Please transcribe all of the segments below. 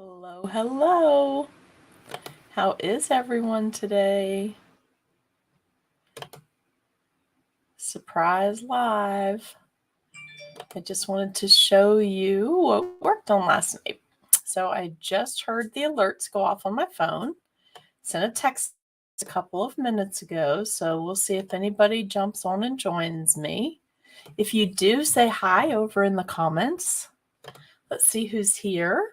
Hello, hello. How is everyone today? Surprise live. I just wanted to show you what we worked on last night. So I just heard the alerts go off on my phone. Sent a text a couple of minutes ago, so we'll see if anybody jumps on and joins me. If you do, say hi over in the comments. Let's see who's here.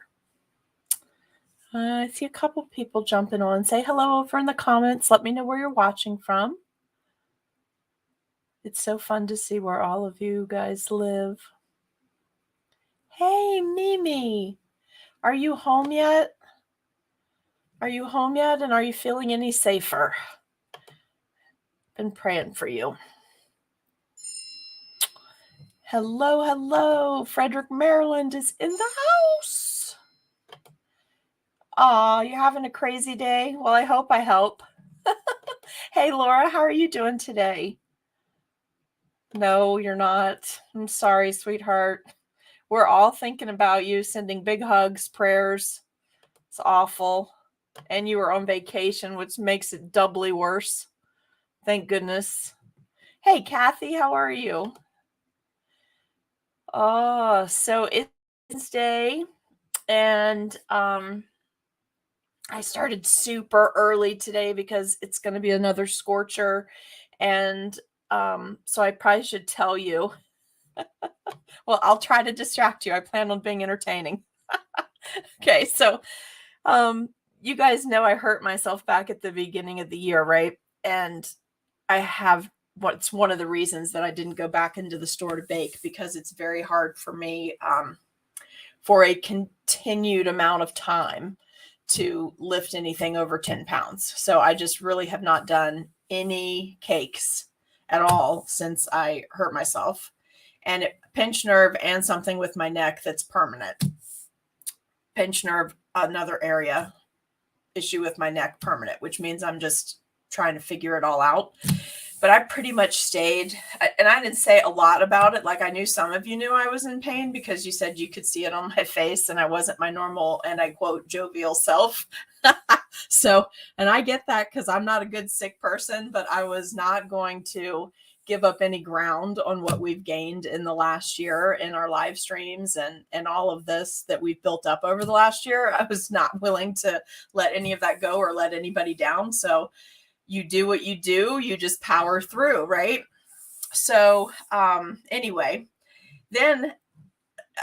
I see a couple people jumping on. Say hello over in the comments. Let me know where you're watching from. It's so fun to see where all of you guys live. Hey, Mimi, are you home yet? Are you home yet? And are you feeling any safer? Been praying for you. Hello, hello. Frederick, Maryland is in the house. Aw, you're having a crazy day? Well, I hope I help. Hey, Laura, how are you doing today? No, you're not. I'm sorry, sweetheart. We're all thinking about you, sending big hugs, prayers. It's awful. And you were on vacation, which makes it doubly worse. Thank goodness. Hey, Kathy, how are you? Oh, so it's Wednesday, and I started super early today because it's going to be another scorcher, and so I probably should tell you. Well, I'll try to distract you. I plan on being entertaining. Okay, so you guys know I hurt myself back at the beginning of the year, right? And I have what's one of the reasons that I didn't go back into the store to bake, because it's very hard for me for a continued amount of time to lift anything over 10 pounds. So I just really have not done any cakes at all since I hurt myself. And pinched nerve and something with my neck that's permanent. Pinched nerve, another area issue with my neck, permanent, which means I'm just trying to figure it all out. But I pretty much stayed, and I didn't say a lot about it. Like, I knew some of you knew I was in pain because you said you could see it on my face and I wasn't my normal, and I quote, jovial self. So, and I get that because I'm not a good sick person, but I was not going to give up any ground on what we've gained in the last year in our live streams and all of this that we've built up over the last year. I was not willing to let any of that go or let anybody down. So you do what you do, you just power through, right? So anyway, then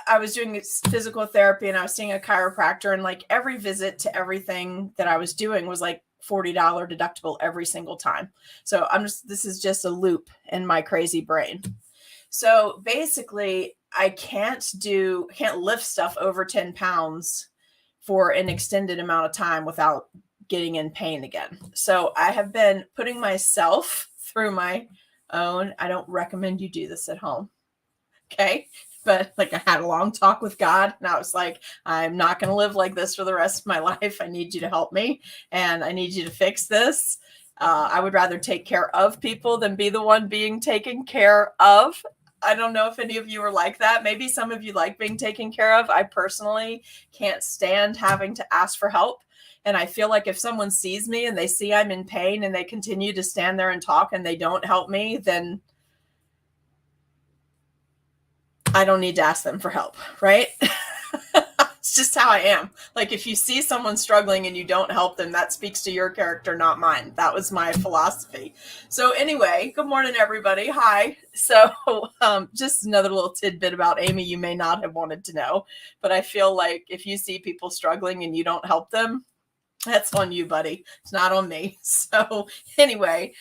I was doing physical therapy and I was seeing a chiropractor, and like every visit to everything that I was doing was like $40 deductible every single time. So this is just a loop in my crazy brain. So basically I can't lift stuff over 10 pounds for an extended amount of time without getting in pain again. So I have been putting myself through my own, I don't recommend you do this at home. Okay. But like, I had a long talk with God and I was like, I'm not going to live like this for the rest of my life. I need you to help me and I need you to fix this. I would rather take care of people than be the one being taken care of. I don't know if any of you are like that. Maybe some of you like being taken care of. I personally can't stand having to ask for help. And I feel like if someone sees me and they see I'm in pain and they continue to stand there and talk and they don't help me, then I don't need to ask them for help, right? It's just how I am. Like, if you see someone struggling and you don't help them, that speaks to your character, not mine. That was my philosophy. So anyway, good morning, everybody. Hi. So just another little tidbit about Amy you may not have wanted to know, but I feel like if you see people struggling and you don't help them, that's on you, buddy. It's not on me. So anyway,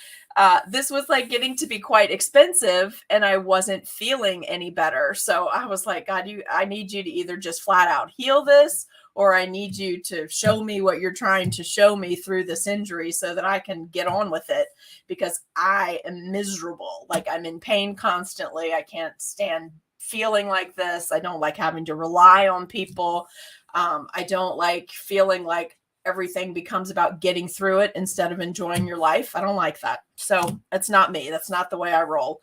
this was like getting to be quite expensive and I wasn't feeling any better. So I was like, God, I need you to either just flat out heal this, or I need you to show me what you're trying to show me through this injury so that I can get on with it, because I am miserable. Like, I'm in pain constantly. I can't stand feeling like this. I don't like having to rely on people. I don't like feeling like everything becomes about getting through it instead of enjoying your life. I don't like that. So that's not me. That's not the way I roll.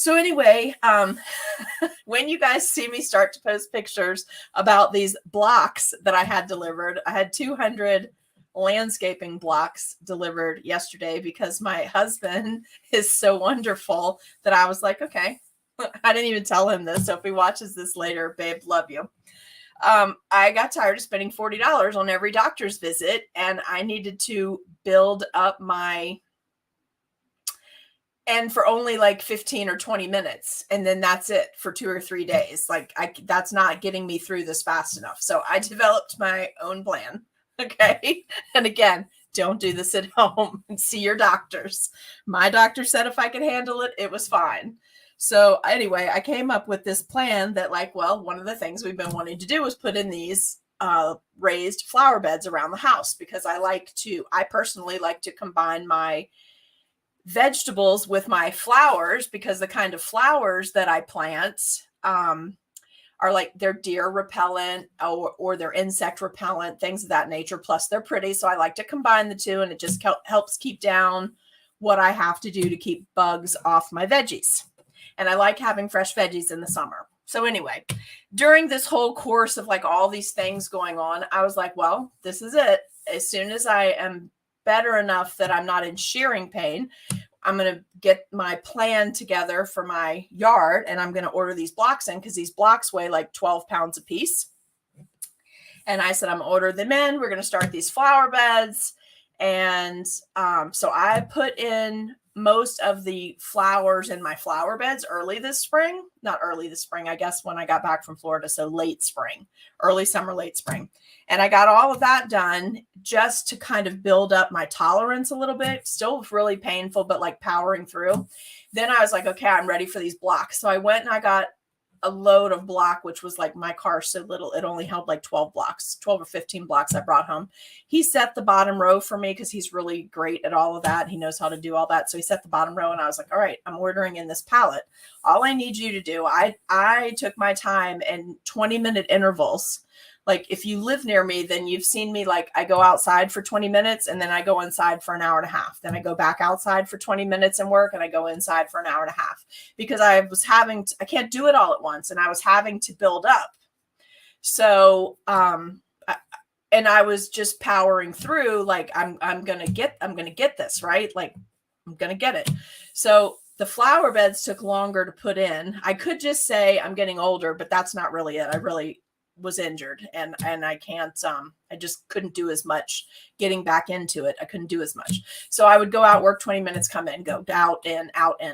So anyway, when you guys see me start to post pictures about these blocks that I had delivered, I had 200 landscaping blocks delivered yesterday because my husband is so wonderful that I was like, okay, I didn't even tell him this. So if he watches this later, babe, love you. I got tired of spending $40 on every doctor's visit, and I needed to build up and for only like 15 or 20 minutes. And then that's it for 2 or 3 days. Like that's not getting me through this fast enough. So I developed my own plan. Okay. And again, don't do this at home and see your doctors. My doctor said if I could handle it, it was fine. So anyway, I came up with this plan that like, well, one of the things we've been wanting to do is put in these raised flower beds around the house because I personally like to combine my vegetables with my flowers because the kind of flowers that I plant are like they're deer repellent or they're insect repellent, things of that nature. Plus they're pretty. So I like to combine the two, and it just helps keep down what I have to do to keep bugs off my veggies. And I like having fresh veggies in the summer. So anyway, during this whole course of like all these things going on, I was like, well, this is it. As soon as I am better enough that I'm not in shearing pain, I'm going to get my plan together for my yard, and I'm going to order these blocks in because these blocks weigh like 12 pounds a piece. And I said, I'm going to order them in. We're going to start these flower beds. And so I put in most of the flowers in my flower beds not early this spring, I guess when I got back from Florida. So late spring, early summer, late spring. And I got all of that done just to kind of build up my tolerance a little bit. Still really painful, but like powering through. Then I was like, okay, I'm ready for these blocks. So I went and I got a load of block, which was like my car so little. It only held like 12 or 15 blocks I brought home. He set the bottom row for me because he's really great at all of that. He knows how to do all that. So he set the bottom row, and I was like, all right, I'm ordering in this pallet. All I need you to do, I took my time in 20-minute intervals. Like if you live near me, then you've seen me, like I go outside for 20 minutes and then I go inside for an hour and a half. Then I go back outside for 20 minutes and work, and I go inside for an hour and a half because I can't do it all at once. And I was having to build up. So, and I was just powering through like, I'm going to get this, right? Like I'm going to get it. So the flower beds took longer to put in. I could just say I'm getting older, but that's not really it. I really was injured and I can't, I just couldn't do as much getting back into it. I couldn't do as much. So I would go out, work 20 minutes, come in, go out in,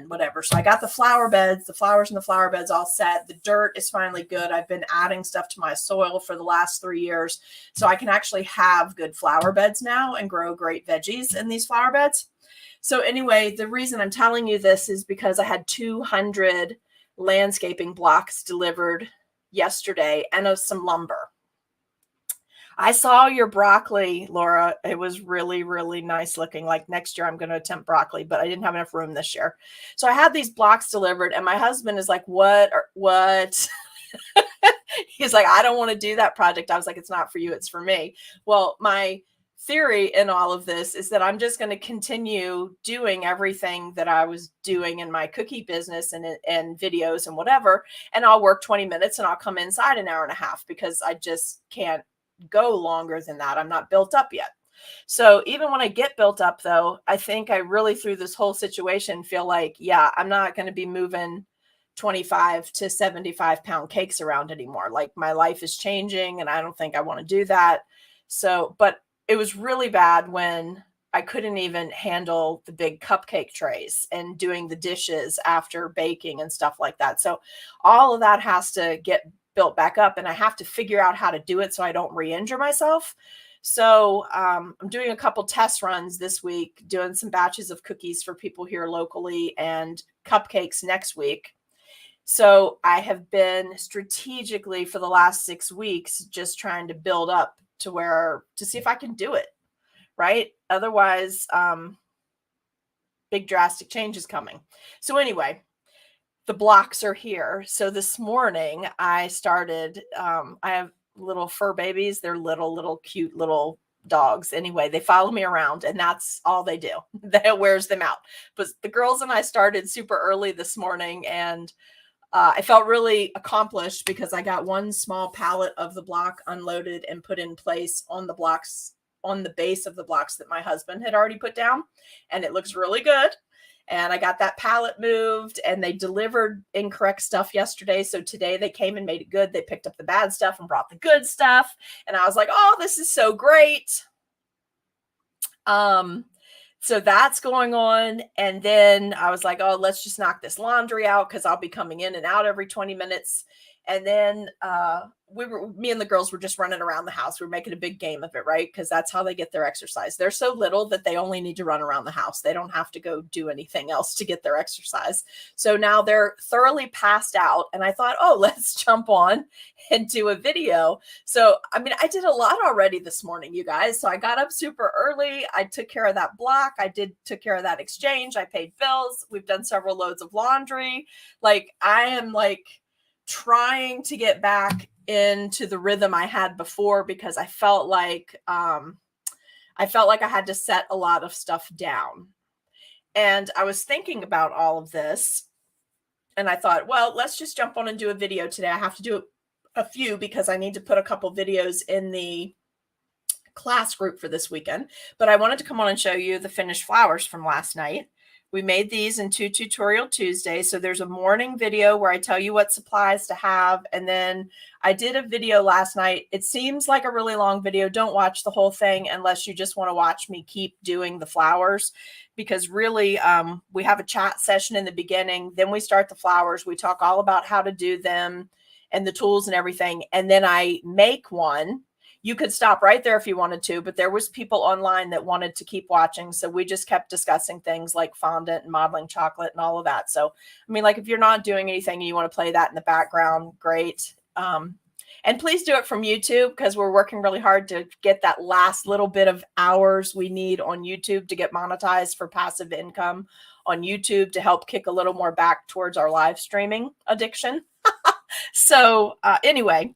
whatever. So I got the flower beds, the flowers in the flower beds all set. The dirt is finally good. I've been adding stuff to my soil for the last 3 years. So I can actually have good flower beds now and grow great veggies in these flower beds. So anyway, the reason I'm telling you this is because I had 200 landscaping blocks delivered yesterday and some lumber. I saw your broccoli, Laura. It was really, really nice looking. Like next year I'm going to attempt broccoli, but I didn't have enough room this year. So I had these blocks delivered, and my husband is like, what? He's like, I don't want to do that project. I was like, it's not for you, it's for me. Well, my theory in all of this is that I'm just going to continue doing everything that I was doing in my cookie business and videos and whatever. And I'll work 20 minutes and I'll come inside an hour and a half because I just can't go longer than that. I'm not built up yet. So even when I get built up though, I think I really through this whole situation feel like, yeah, I'm not going to be moving 25 to 75 pound cakes around anymore. Like my life is changing and I don't think I want to do that. So, but it was really bad when I couldn't even handle the big cupcake trays and doing the dishes after baking and stuff like that. So all of that has to get built back up, and I have to figure out how to do it so I don't re-injure myself. So I'm doing a couple test runs this week, doing some batches of cookies for people here locally and cupcakes next week. So I have been strategically for the last 6 weeks just trying to build up to see if I can do it, right? Otherwise, big drastic change is coming. So anyway, the blocks are here. So this morning I started, I have little fur babies. They're little cute little dogs anyway. They follow me around and that's all they do. That wears them out. But the girls and I started super early this morning, and I felt really accomplished because I got one small pallet of the block unloaded and put in place on the blocks, on the base of the blocks that my husband had already put down. And it looks really good. And I got that pallet moved, and they delivered incorrect stuff yesterday. So today they came and made it good. They picked up the bad stuff and brought the good stuff. And I was like, oh, this is so great. So that's going on. And then I was like, oh, let's just knock this laundry out because I'll be coming in and out every 20 minutes. And then me and the girls were just running around the house. We were making a big game of it, right? Because that's how they get their exercise. They're so little that they only need to run around the house. They don't have to go do anything else to get their exercise. So now they're thoroughly passed out. And I thought, oh, let's jump on and do a video. So, I mean, I did a lot already this morning, you guys. So I got up super early. I took care of that block. Took care of that exchange. I paid bills. We've done several loads of laundry. Like, I am like trying to get back into the rhythm I had before, because I felt like I had to set a lot of stuff down. And I was thinking about all of this, and I thought, well, let's just jump on and do a video today. I have to do a few because I need to put a couple videos in the class group for this weekend. But I wanted to come on and show you the finished flowers from last night. We made these in 2 Tutorial Tuesdays. So there's a morning video where I tell you what supplies to have. And then I did a video last night. It seems like a really long video. Don't watch the whole thing unless you just want to watch me keep doing the flowers, because really we have a chat session in the beginning. Then we start the flowers. We talk all about how to do them and the tools and everything. And then I make one. You could stop right there if you wanted to, but there was people online that wanted to keep watching. So we just kept discussing things like fondant and modeling chocolate and all of that. So, I mean, like if you're not doing anything and you want to play that in the background, great. And please do it from YouTube, because we're working really hard to get that last little bit of hours we need on YouTube to get monetized for passive income on YouTube, to help kick a little more back towards our live streaming addiction. So anyway.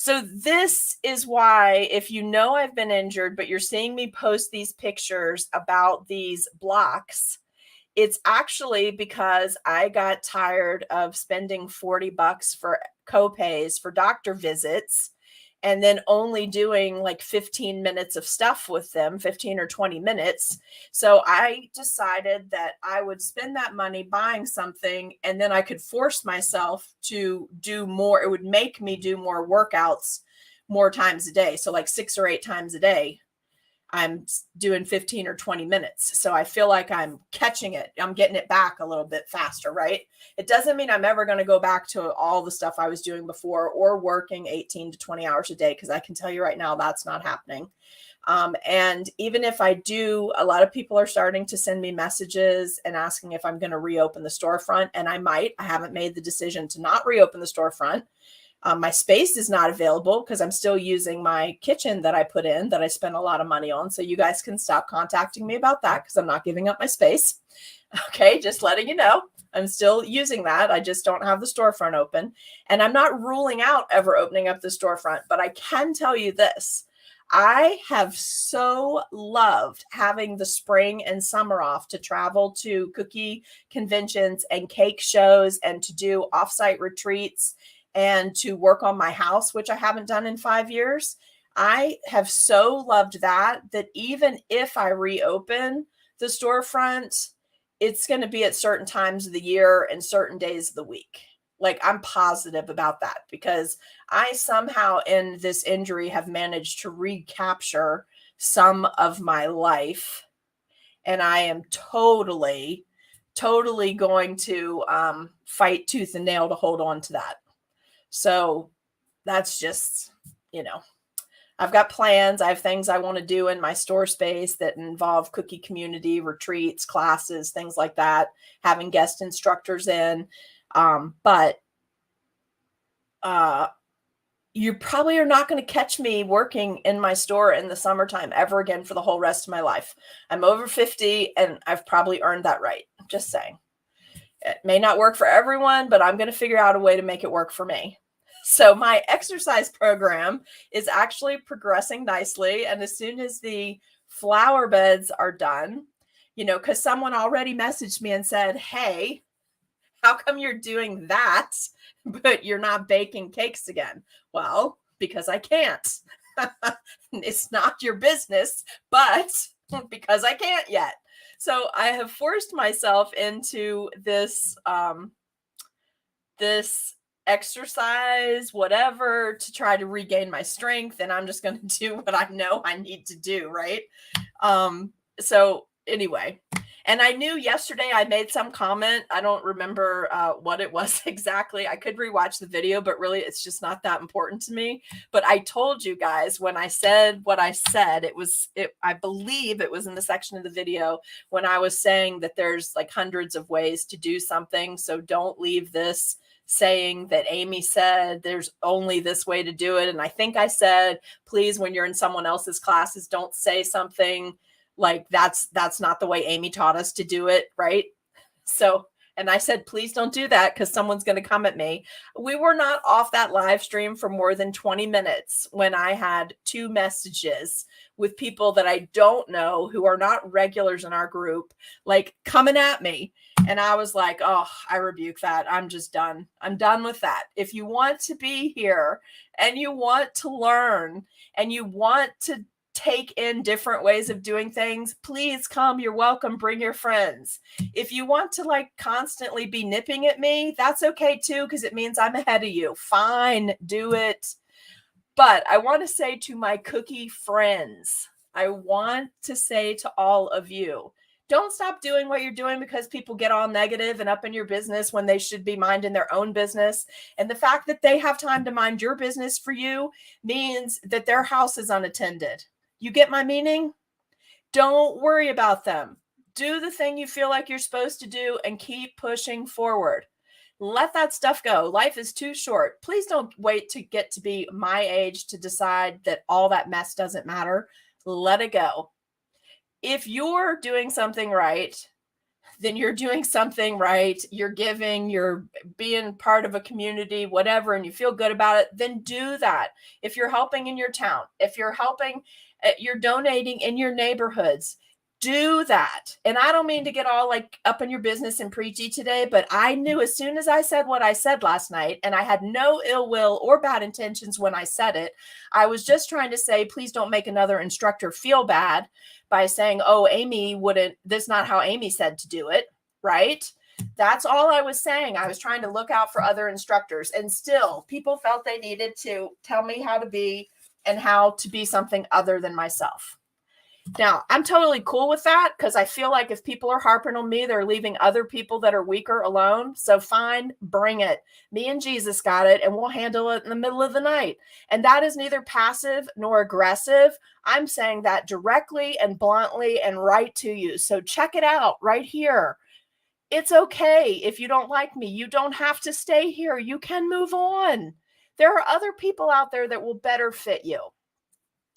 So this is why, if you know I've been injured, but you're seeing me post these pictures about these blocks, it's actually because I got tired of spending $40 for co-pays for doctor visits and then only doing like 15 minutes of stuff with them, 15 or 20 minutes. So I decided that I would spend that money buying something, and then I could force myself to do more. It would make me do more workouts more times a day. So like 6 or 8 times a day, I'm doing 15 or 20 minutes. So I feel like I'm catching it. I'm getting it back a little bit faster, right? It doesn't mean I'm ever going to go back to all the stuff I was doing before or working 18 to 20 hours a day, because I can tell you right now that's not happening. And even if I do, a lot of people are starting to send me messages and asking if I'm going to reopen the storefront. And I might. I haven't made the decision to not reopen the storefront. My space is not available because I'm still using my kitchen that I put in, that I spent a lot of money on. So you guys can stop contacting me about that, because I'm not giving up my space. Okay, just letting you know. I'm still using that. I just don't have the storefront open. And I'm not ruling out ever opening up the storefront, but I can tell you this. I have so loved having the spring and summer off to travel to cookie conventions and cake shows and to do offsite retreats and to work on my house, which I haven't done in 5 years. I have so loved that even if I reopen the storefront, it's going to be at certain times of the year and certain days of the week. Like, I'm positive about that, because I somehow in this injury have managed to recapture some of my life. And I am totally going to fight tooth and nail to hold on to that. So that's just, I've got plans. I have things I want to do in my store space that involve cookie community, retreats, classes, things like that, having guest instructors in. But you probably are not going to catch me working in my store in the summertime ever again for the whole rest of my life. I'm over 50 and I've probably earned that right. Just saying. It may not work for everyone, but I'm going to figure out a way to make it work for me. So my exercise program is actually progressing nicely. And as soon as the flower beds are done, because someone already messaged me and said, hey, how come you're doing that, but you're not baking cakes again? Well, because I can't. It's not your business, but because I can't yet. So I have forced myself into this exercise, whatever, to try to regain my strength. And I'm just going to do what I know I need to do. Right. So anyway, and I knew yesterday I made some comment. I don't remember what it was exactly. I could rewatch the video, but really it's just not that important to me. But I told you guys when I said what I said, I believe it was in the section of the video when I was saying that there's like hundreds of ways to do something. So don't leave this saying that Amy said there's only this way to do it. And I think I said, please, when you're in someone else's classes, don't say something like that's not the way Amy taught us to do it, right? So, and I said, please don't do that because someone's going to come at me. We were not off that live stream for more than 20 minutes when I had 2 messages with people that I don't know who are not regulars in our group, like coming at me. And I was like, oh, I rebuke that. I'm just done. I'm done with that. If you want to be here and you want to learn and you want to take in different ways of doing things, please come. You're welcome. Bring your friends. If you want to like constantly be nipping at me, that's okay too, because it means I'm ahead of you. Fine, do it. But I want to say to my cookie friends, I want to say to all of you, don't stop doing what you're doing because people get all negative and up in your business when they should be minding their own business. And the fact that they have time to mind your business for you means that their house is unattended. You get my meaning? Don't worry about them. Do the thing you feel like you're supposed to do and keep pushing forward. Let that stuff go. Life is too short. Please don't wait to get to be my age to decide that all that mess doesn't matter. Let it go. If you're doing something right, then you're doing something right. You're giving, you're being part of a community, whatever, and you feel good about it, then do that. If you're helping in your town, if you're helping, you're donating in your neighborhoods, do that. And I don't mean to get all like up in your business and preachy today, but I knew as soon as I said what I said last night, and I had no ill will or bad intentions when I said it, I was just trying to say, please don't make another instructor feel bad by saying, oh, Amy wouldn't, that's not how Amy said to do it, right? That's all I was saying. I was trying to look out for other instructors, and still people felt they needed to tell me how to be and how to be something other than myself. Now, I'm totally cool with that because I feel like if people are harping on me, they're leaving other people that are weaker alone. So fine, bring it. Me and Jesus got it, and we'll handle it in the middle of the night. And that is neither passive nor aggressive. I'm saying that directly and bluntly and right to you. So check it out right here. It's okay if you don't like me. You don't have to stay here. You can move on. There are other people out there that will better fit you.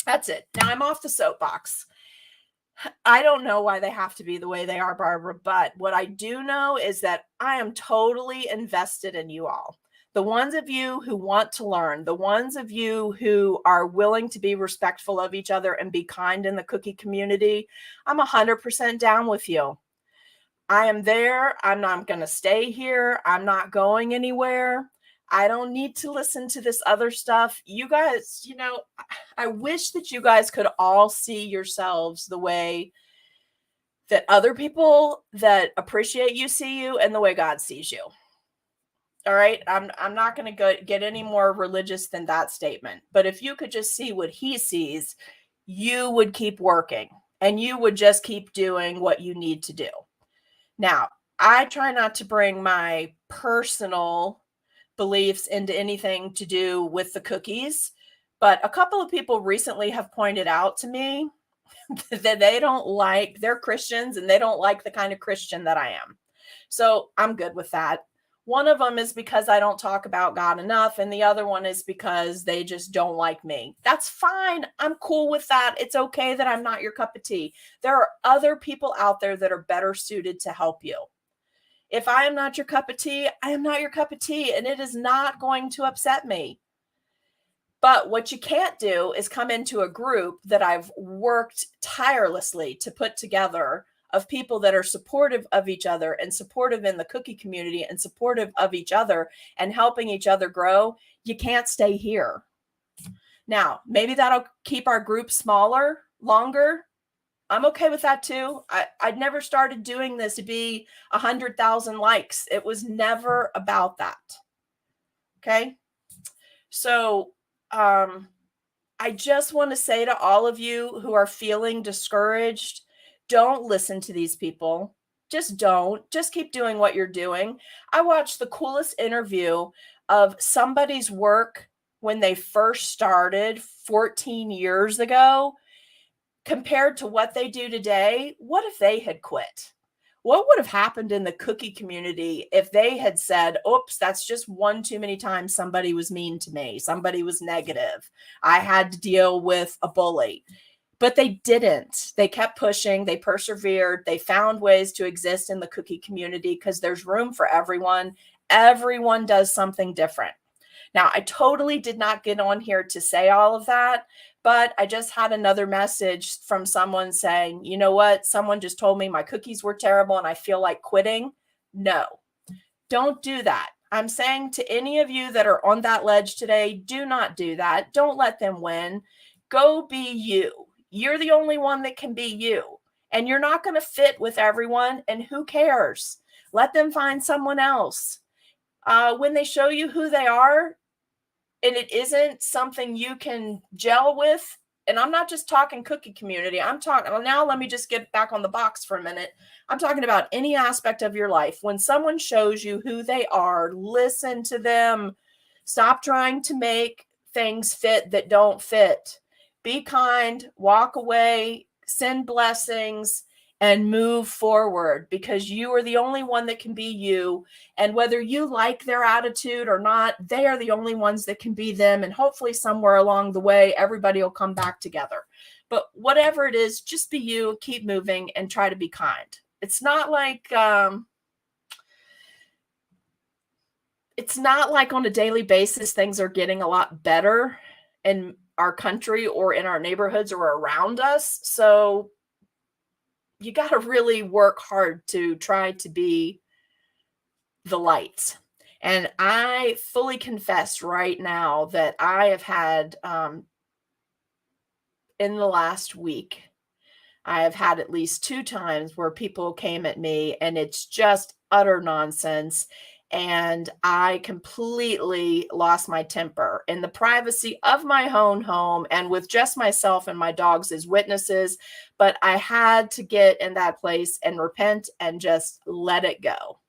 That's it. Now I'm off the soapbox. I don't know why they have to be the way they are, Barbara, but what I do know is that I am totally invested in you all. The ones of you who want to learn, the ones of you who are willing to be respectful of each other and be kind in the cookie community, I'm 100% down with you. I am there. I'm not going to stay here. I'm not going anywhere. I don't need to listen to this other stuff. You guys, I wish that you guys could all see yourselves the way that other people that appreciate you see you and the way God sees you. All right. I'm not going to get any more religious than that statement. But if you could just see what he sees, you would keep working and you would just keep doing what you need to do. Now, I try not to bring my personal beliefs into anything to do with the cookies, but a couple of people recently have pointed out to me that they're Christians and they don't like the kind of Christian that I am. So I'm good with that. One of them is because I don't talk about God enough, and the other one is because they just don't like me. That's fine. I'm cool with that. It's okay that I'm not your cup of tea. There are other people out there that are better suited to help you. If I am not your cup of tea, I am not your cup of tea, and it is not going to upset me. But what you can't do is come into a group that I've worked tirelessly to put together of people that are supportive of each other and supportive in the cookie community and supportive of each other and helping each other grow. You can't stay here. Now, maybe that'll keep our group smaller, longer. I'm okay with that too. I'd never started doing this to be 100,000 likes. It was never about that. Okay. So, I just want to say to all of you who are feeling discouraged, don't listen to these people. Just don't. Just keep doing what you're doing. I watched the coolest interview of somebody's work when they first started 14 years ago compared to what they do today. What if they had quit? What would have happened in the cookie community if they had said, oops, that's just one too many times somebody was mean to me, somebody was negative, I had to deal with a bully? But they didn't. They kept pushing, they persevered, they found ways to exist in the cookie community because there's room for everyone. Everyone does something different. Now, I totally did not get on here to say all of that, but I just had another message from someone saying, you know what? Someone just told me my cookies were terrible and I feel like quitting. No, don't do that. I'm saying to any of you that are on that ledge today, do not do that. Don't let them win. Go be you. You're the only one that can be you. And you're not going to fit with everyone. And who cares? Let them find someone else. When they show you who they are, and it isn't something you can gel with, and I'm not just talking cookie community, I'm talking, well, now let me just get back on the box for a minute. I'm talking about any aspect of your life. When someone shows you who they are, listen to them. Stop trying to make things fit that don't fit. Be kind, walk away, send blessings, and move forward, because you are the only one that can be you. And whether you like their attitude or not, they are the only ones that can be them. And hopefully somewhere along the way, everybody will come back together. But whatever it is, just be you, keep moving, and try to be kind. It's not like on a daily basis things are getting a lot better in our country or in our neighborhoods or around us. So you got to really work hard to try to be the light. And I fully confess right now that I have had, in the last week, I have had at least 2 times where people came at me and it's just utter nonsense. And I completely lost my temper in the privacy of my own home and with just myself and my dogs as witnesses. But I had to get in that place and repent and just let it go.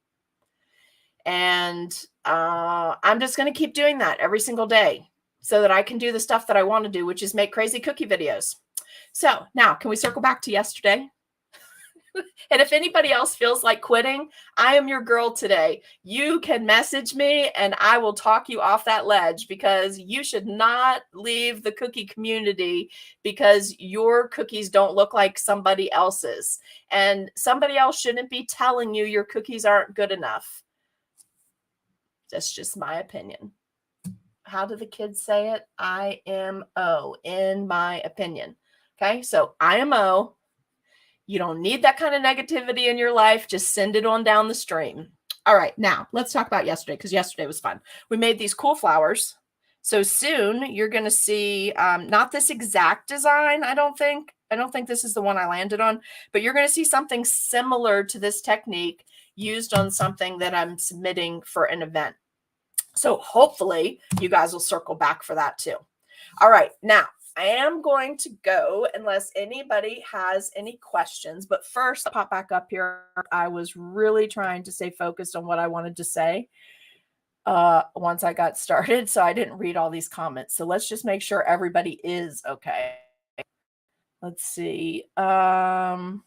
And I'm just going to keep doing that every single day so that I can do the stuff that I want to do, which is make crazy cookie videos. So now, can we circle back to yesterday? And if anybody else feels like quitting, I am your girl today. You can message me and I will talk you off that ledge, because you should not leave the cookie community because your cookies don't look like somebody else's. And somebody else shouldn't be telling you your cookies aren't good enough. That's just my opinion. How do the kids say it? IMO, in my opinion. Okay, so IMO. You don't need that kind of negativity in your life. Just send it on down the stream. All right, now let's talk about yesterday, because yesterday was fun. We made these cool flowers. So soon you're going to see, not this exact design, I don't think this is the one I landed on, but you're going to see something similar to this technique used on something that I'm submitting for an event. So hopefully you guys will circle back for that too. All right, now I am going to go unless anybody has any questions. But first, I'll pop back up here. I was really trying to stay focused on what I wanted to say once I got started, so I didn't read all these comments. So let's just make sure everybody is okay. Let's see. Yeah,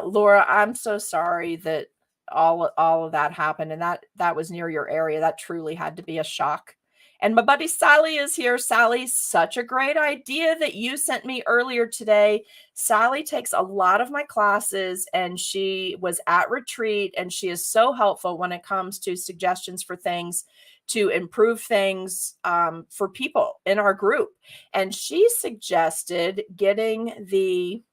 Laura, I'm so sorry that all of that happened, and that was near your area. That truly had to be a shock. And my buddy Sally is here. Sally, such a great idea that you sent me earlier today. Sally takes a lot of my classes, and she was at retreat, and she is so helpful when it comes to suggestions for things to improve things for people in our group. And she suggested getting the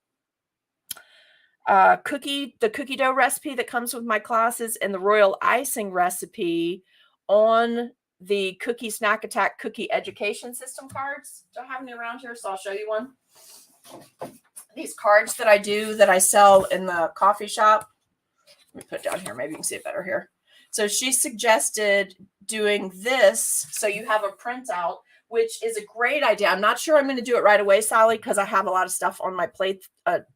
cookie dough recipe that comes with my classes and the royal icing recipe on the Cookie Snack Attack cookie education system cards. Do I have any around here? So I'll show you one. These cards that I do that I sell in the coffee shop. Let me put it down here. Maybe you can see it better here. So she suggested doing this so you have a printout, which is a great idea. I'm not sure I'm going to do it right away, Sally, because I have a lot of stuff on my plate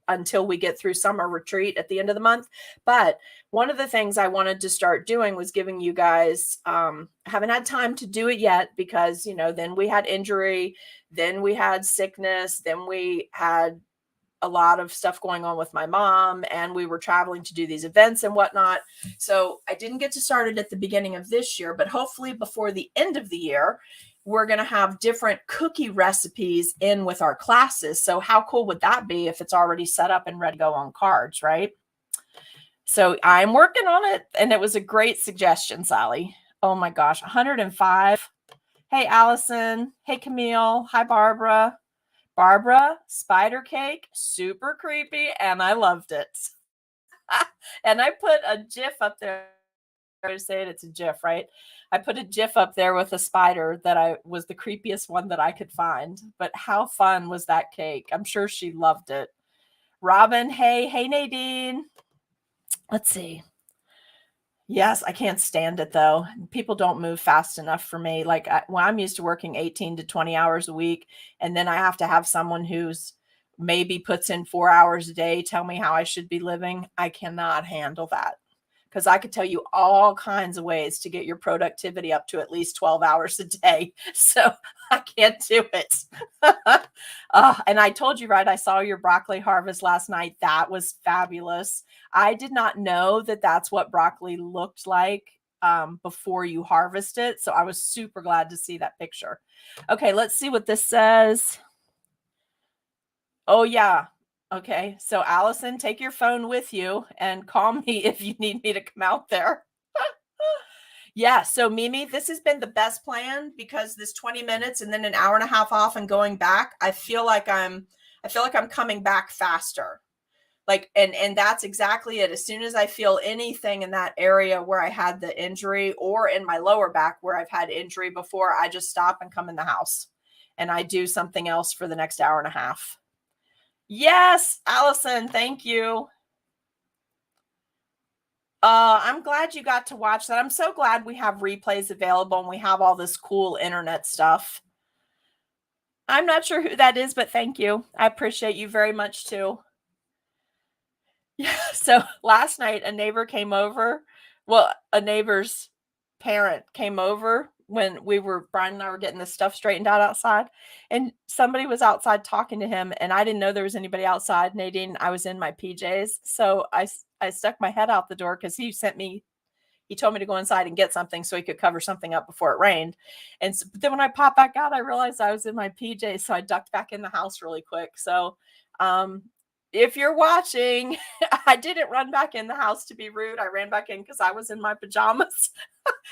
until we get through summer retreat at the end of the month. But one of the things I wanted to start doing was giving you guys, haven't had time to do it yet because, then we had injury, then we had sickness, then we had a lot of stuff going on with my mom, and we were traveling to do these events and whatnot. So I didn't get to start it at the beginning of this year, but hopefully before the end of the year, we're going to have different cookie recipes in with our classes. So how cool would that be if it's already set up and ready to go on cards, right? So I'm working on it, and it was a great suggestion, Sally. Oh my gosh, 105. Hey, Allison. Hey, Camille. Hi, Barbara. Barbara, spider cake, super creepy, and I loved it. And I put a GIF up there. To say it's a GIF, right? I put a GIF up there with a spider that was the creepiest one that I could find. But how fun was that cake? I'm sure she loved it. Robin, hey Nadine. Let's see. Yes, I can't stand it though. People don't move fast enough for me. Like when I'm used to working 18 to 20 hours a week, and then I have to have someone who's maybe puts in 4 hours a day tell me how I should be living. I cannot handle that, because I could tell you all kinds of ways to get your productivity up to at least 12 hours a day. So I can't do it. And I told you, right, I saw your broccoli harvest last night. That was fabulous. I did not know that that's what broccoli looked like before you harvest it. So I was super glad to see that picture. Okay, let's see what this says. Oh, yeah. Okay, so Allison, take your phone with you and call me if you need me to come out there. Yeah, so Mimi, this has been the best plan because this 20 minutes and then an hour and a half off and going back, I feel like I'm coming back faster. Like, and that's exactly it. As soon as I feel anything in that area where I had the injury, or in my lower back where I've had injury before, I just stop and come in the house and I do something else for the next hour and a half. Yes, Allison, thank you. I'm glad you got to watch that. I'm so glad we have replays available and we have all this cool internet stuff. I'm not sure who that is, but thank you. I appreciate you very much too. Yeah. So last night, a neighbor came over. Well, a neighbor's parent came over when Brian and I were getting this stuff straightened out outside, and somebody was outside talking to him, and I didn't know there was anybody outside. Nadine, I was in my PJs. So I stuck my head out the door because he told me to go inside and get something so he could cover something up before it rained. And so, but then when I popped back out, I realized I was in my PJs. So I ducked back in the house really quick. So, if you're watching, I didn't run back in the house to be rude. I ran back in because I was in my pajamas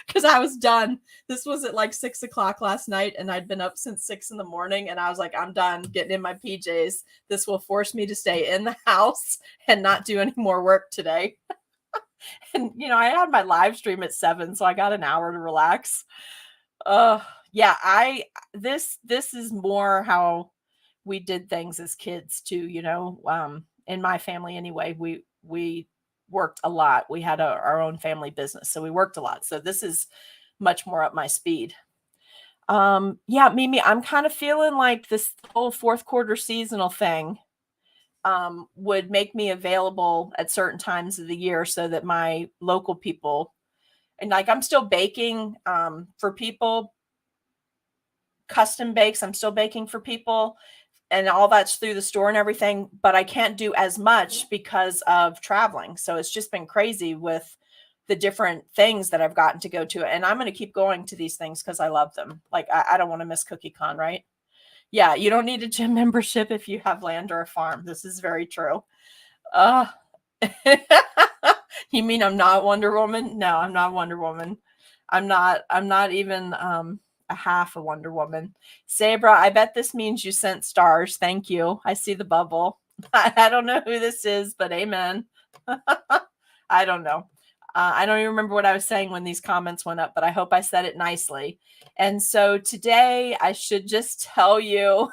because I was done. This was at like 6 o'clock last night, and I'd been up since 6 in the morning, and I was like, I'm done getting in my PJs. This will force me to stay in the house and not do any more work today. And, I had my live stream at 7, so I got an hour to relax. Yeah, this is more how we did things as kids too, in my family anyway. We worked a lot. We had our own family business, so we worked a lot. So this is much more up my speed. Yeah, Mimi, I'm kind of feeling like this whole fourth quarter seasonal thing would make me available at certain times of the year so that my local people, and like I'm still baking for people, custom bakes. I'm still baking for people, and all that's through the store and everything, but I can't do as much because of traveling. So it's just been crazy with the different things that I've gotten to go to. And I'm going to keep going to these things because I love them. Like, I don't want to miss CookieCon, right? Yeah, you don't need a gym membership if you have land or a farm. This is very true. Uh, you mean I'm not Wonder Woman? No, I'm not Wonder Woman. I'm not even a half a Wonder Woman. Sabra, I bet this means you sent stars. Thank you. I see the bubble. I don't know who this is, but amen. I don't know. I don't even remember what I was saying when these comments went up, but I hope I said it nicely. And so today I should just tell you,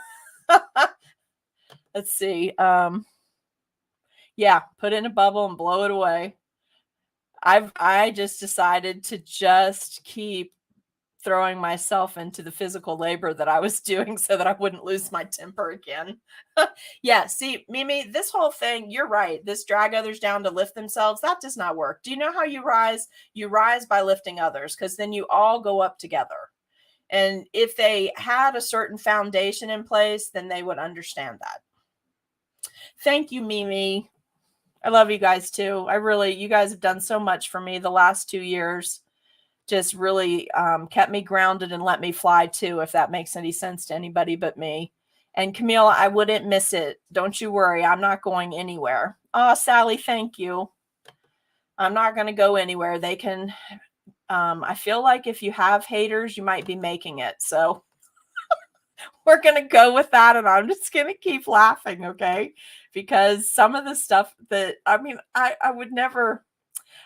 let's see. Yeah, put in a bubble and blow it away. I just decided to just keep throwing myself into the physical labor that I was doing so that I wouldn't lose my temper again. Yeah, see, Mimi, this whole thing, you're right. This drag others down to lift themselves, that does not work. Do you know how you rise? You rise by lifting others, because then you all go up together. And if they had a certain foundation in place, then they would understand that. Thank you, Mimi. I love you guys too. You guys have done so much for me the last 2 years. Just really kept me grounded and let me fly too, if that makes any sense to anybody but me. And Camille, I wouldn't miss it. Don't you worry. I'm not going anywhere. Oh, Sally, thank you. I'm not going to go anywhere. They can, I feel like if you have haters, you might be making it. So we're going to go with that. And I'm just going to keep laughing. Okay. Because some of the stuff that, I would never,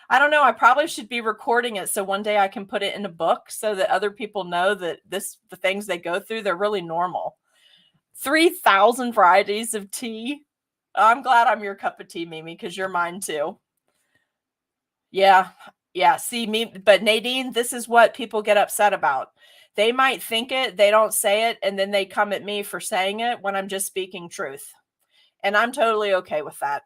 I don't know. I probably should be recording it so one day I can put it in a book so that other people know that the things they go through, they're really normal. 3,000 varieties of tea. I'm glad I'm your cup of tea, Mimi, because you're mine too. Yeah. Yeah. See me, but Nadine, this is what people get upset about. They might think it, they don't say it, and then they come at me for saying it when I'm just speaking truth. And I'm totally okay with that.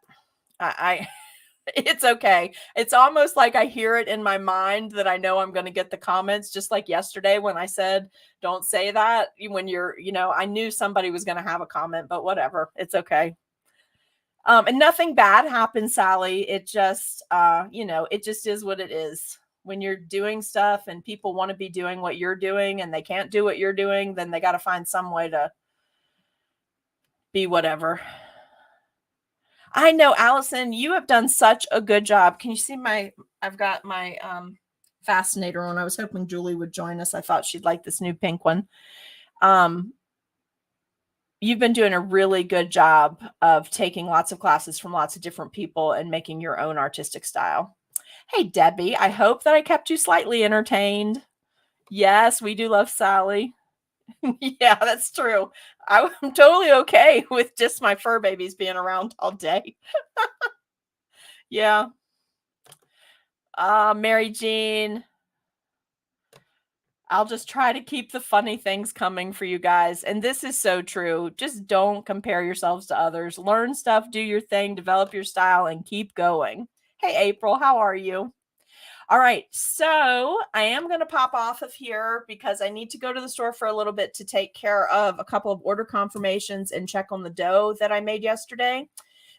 It's okay. It's almost like I hear it in my mind that I know I'm going to get the comments, just like yesterday when I said, don't say that when I knew somebody was going to have a comment, but whatever. It's okay. And nothing bad happened, Sally. It just, it just is what it is. When you're doing stuff and people want to be doing what you're doing and they can't do what you're doing, then they got to find some way to be whatever. I know, Allison, you have done such a good job. Can you see I've got my fascinator on. I was hoping Julie would join us. I thought she'd like this new pink one. You've been doing a really good job of taking lots of classes from lots of different people and making your own artistic style. Hey, Debbie, I hope that I kept you slightly entertained. Yes, we do love Sally. Yeah, that's true. I'm totally okay with just my fur babies being around all day. Yeah. Mary Jean. I'll just try to keep the funny things coming for you guys. And this is so true. Just don't compare yourselves to others. Learn stuff, do your thing, develop your style, and keep going. Hey, April, how are you? All right, so I am going to pop off of here because I need to go to the store for a little bit to take care of a couple of order confirmations and check on the dough that I made yesterday.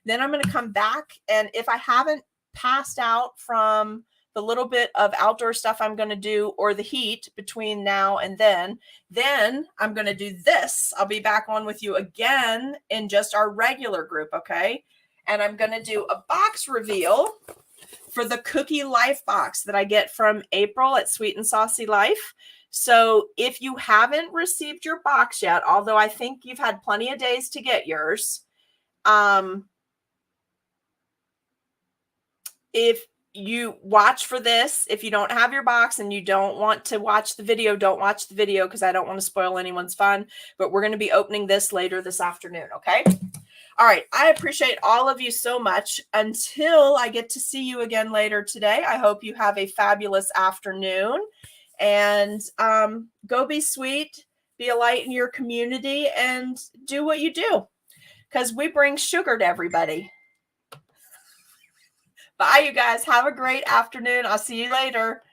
Then I'm going to come back, and if I haven't passed out from the little bit of outdoor stuff I'm going to do or the heat between now and then I'm going to do this. I'll be back on with you again in just our regular group, okay? And I'm going to do a box reveal for the Cookie Life box that I get from April at Sweet and Saucy Life. So if you haven't received your box yet, although I think you've had plenty of days to get yours, if you watch for this, if you don't have your box and you don't want to watch the video, don't watch the video because I don't want to spoil anyone's fun, but we're going to be opening this later this afternoon, okay? All right. I appreciate all of you so much. Until I get to see you again later today, I hope you have a fabulous afternoon, and go be sweet, be a light in your community, and do what you do, because we bring sugar to everybody. Bye, you guys. Have a great afternoon. I'll see you later.